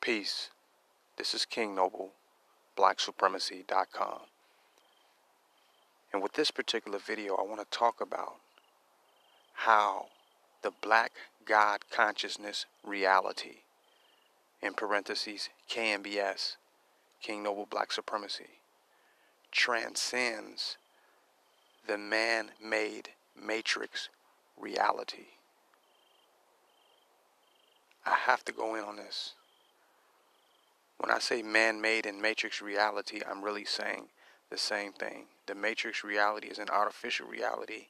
Peace. This is King Noble, BlackSupremacy.com. And with this particular video, I want to talk about how the Black God Consciousness reality, in parentheses, KNBS, King Noble Black Supremacy, transcends the man-made matrix reality. I have to go in on this. When I say man-made and matrix reality, I'm really saying the same thing. The matrix reality is an artificial reality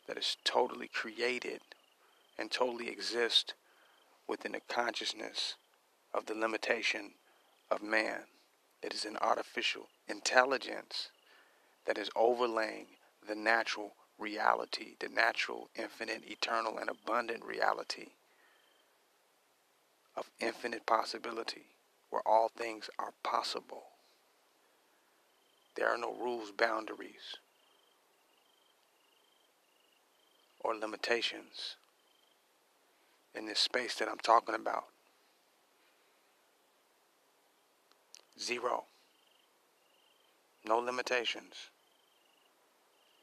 that is totally created and totally exists within the consciousness of the limitation of man. It is an artificial intelligence that is overlaying the natural reality, the natural, infinite, eternal, and abundant reality of infinite possibility, where all things are possible. There are no rules, boundaries, or limitations in this space that I'm talking about. Zero. No limitations.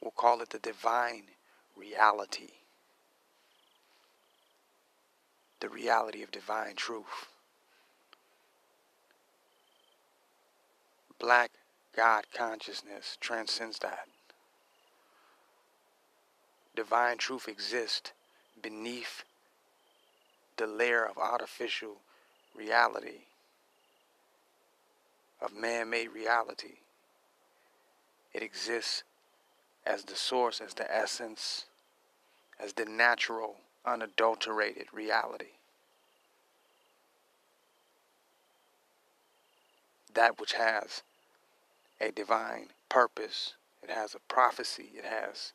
We'll call it the divine reality. The reality of divine truth. Black God consciousness transcends that. Divine truth exists beneath the layer of artificial reality, of man-made reality. It exists as the source, as the essence, as the natural, unadulterated reality. That which has a divine purpose, it has a prophecy, it has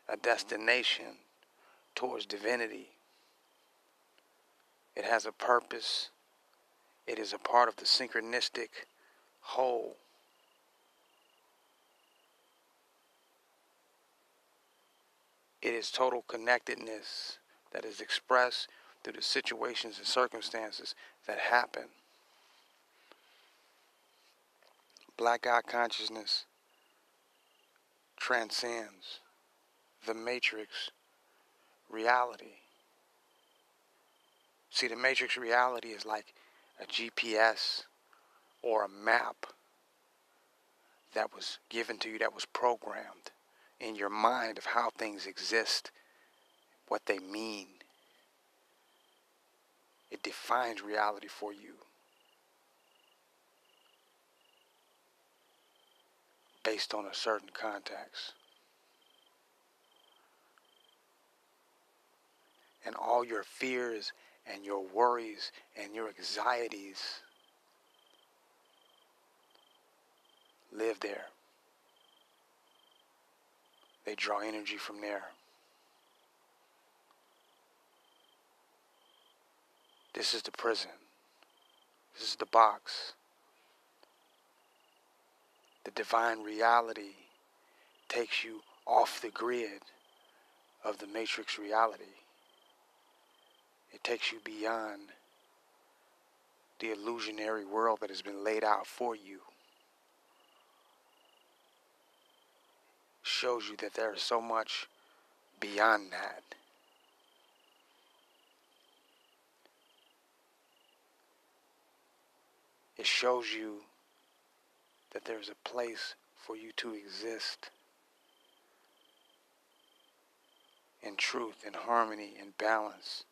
a destination towards divinity. It has a purpose. It is a part of the synchronistic whole. It is total connectedness that is expressed through the situations and circumstances that happen. Black God consciousness transcends the matrix reality. See, the matrix reality is like a GPS or a map that was given to you, that was programmed in your mind of how things exist, what they mean. It defines reality for you based on a certain context. And all your fears and your worries and your anxieties live there. They draw energy from there. This is the prison. This is the box. The divine reality takes you off the grid of the matrix reality. It takes you beyond the illusionary world that has been laid out for you. Shows you that there is so much beyond that. It shows you that there's a place for you to exist in truth, in harmony, in balance,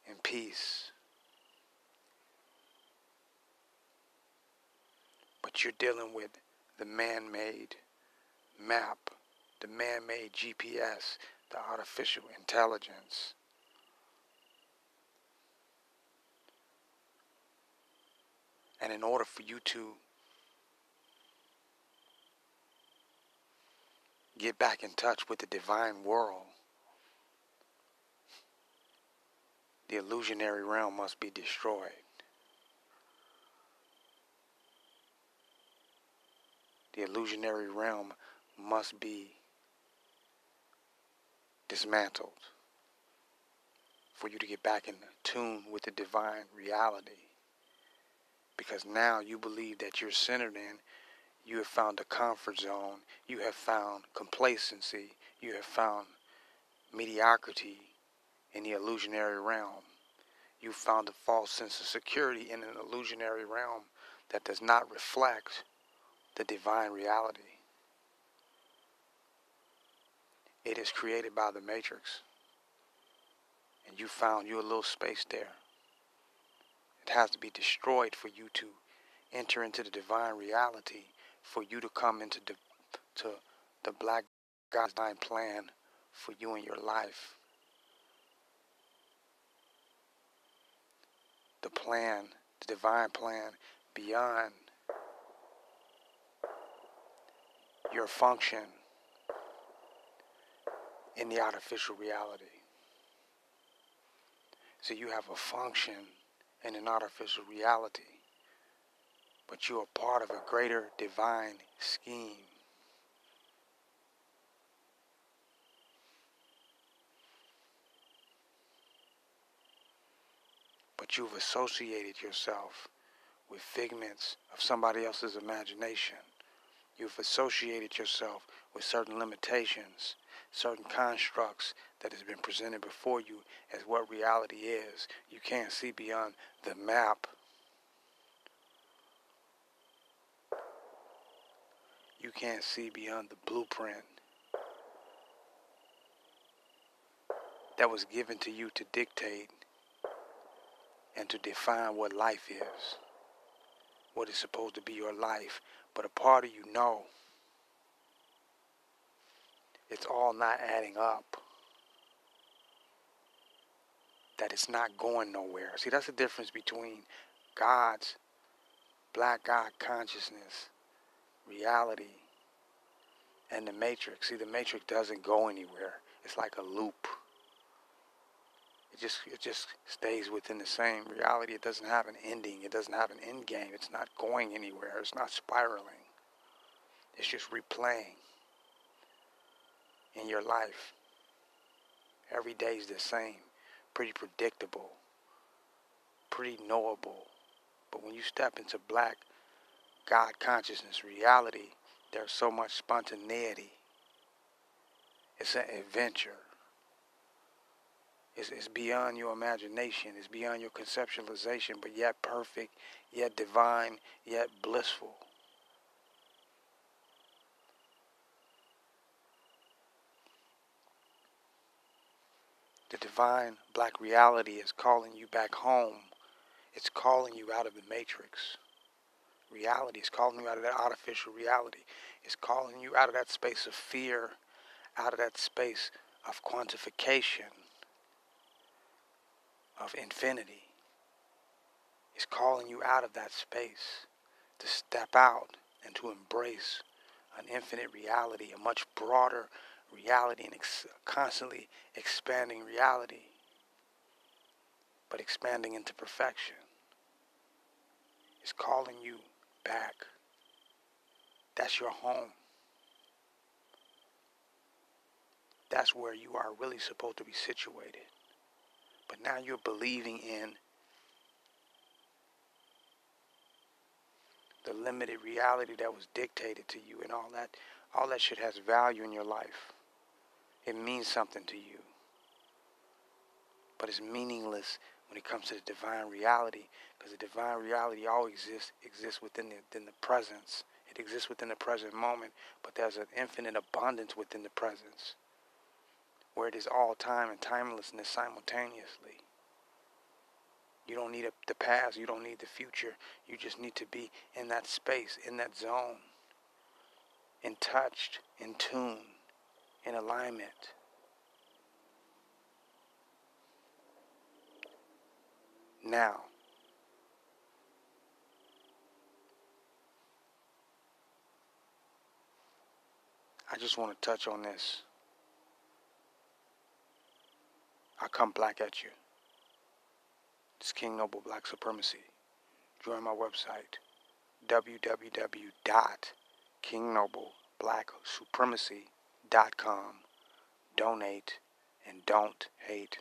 in peace. But you're dealing with the man-made map, the man-made GPS, the artificial intelligence. And in order for you to get back in touch with the divine world, the illusionary realm must be destroyed. The illusionary realm must be dismantled for you to get back in tune with the divine reality. Because now you believe that you're centered in, you have found a comfort zone, you have found complacency, you have found mediocrity in the illusionary realm. You found a false sense of security in an illusionary realm that does not reflect the divine reality. It is created by the matrix. And you found you a little space there. It has to be destroyed for you to enter into the divine reality, for you to come into the black God's divine plan for you and your life. The plan, the divine plan beyond your function in the artificial reality. So you have a function in an artificial reality, but you are part of a greater divine scheme. But you've associated yourself with figments of somebody else's imagination. You've associated yourself with certain limitations, certain constructs that has been presented before you as what reality is. You can't see beyond the map. You can't see beyond the blueprint that was given to you to dictate and to define what life is, what is supposed to be your life. But a part of you know it's all not adding up, that it's not going nowhere. See, that's the difference between God's black God consciousness, reality, and the matrix. See, the matrix doesn't go anywhere. It's like a loop. It just stays within the same reality. It doesn't have an ending. It doesn't have an end game. It's not going anywhere. It's not spiraling. It's just replaying in your life. Every day is the same. Pretty predictable. Pretty knowable. But when you step into black God consciousness reality, there's so much spontaneity. It's an adventure. It's beyond your imagination. It's beyond your conceptualization, but yet perfect, yet divine, yet blissful. The divine black reality is calling you back home. It's calling you out of the matrix. Reality is calling you out of that artificial reality. It's calling you out of that space of fear, out of that space of quantification, of infinity. It's calling you out of that space to step out and to embrace an infinite reality, a much broader reality, and constantly expanding reality, but expanding into perfection. It's calling you back. That's your home. That's where you are really supposed to be situated. But now you're believing in the limited reality that was dictated to you, and all that shit has value in your life. It means something to you. But it's meaningless when it comes to the divine reality, because the divine reality always exists within the presence. It exists within the present moment, but there's an infinite abundance within the presence, where it is all time and timelessness simultaneously. You don't need the past, you don't need the future. You just need to be in that space, in that zone, in touch, in tune, in alignment. Now, I just want to touch on this. I come black at you. It's King Noble Black Supremacy. Join my website, www.kingnoblepblacksupremacy.com. Donate and don't hate.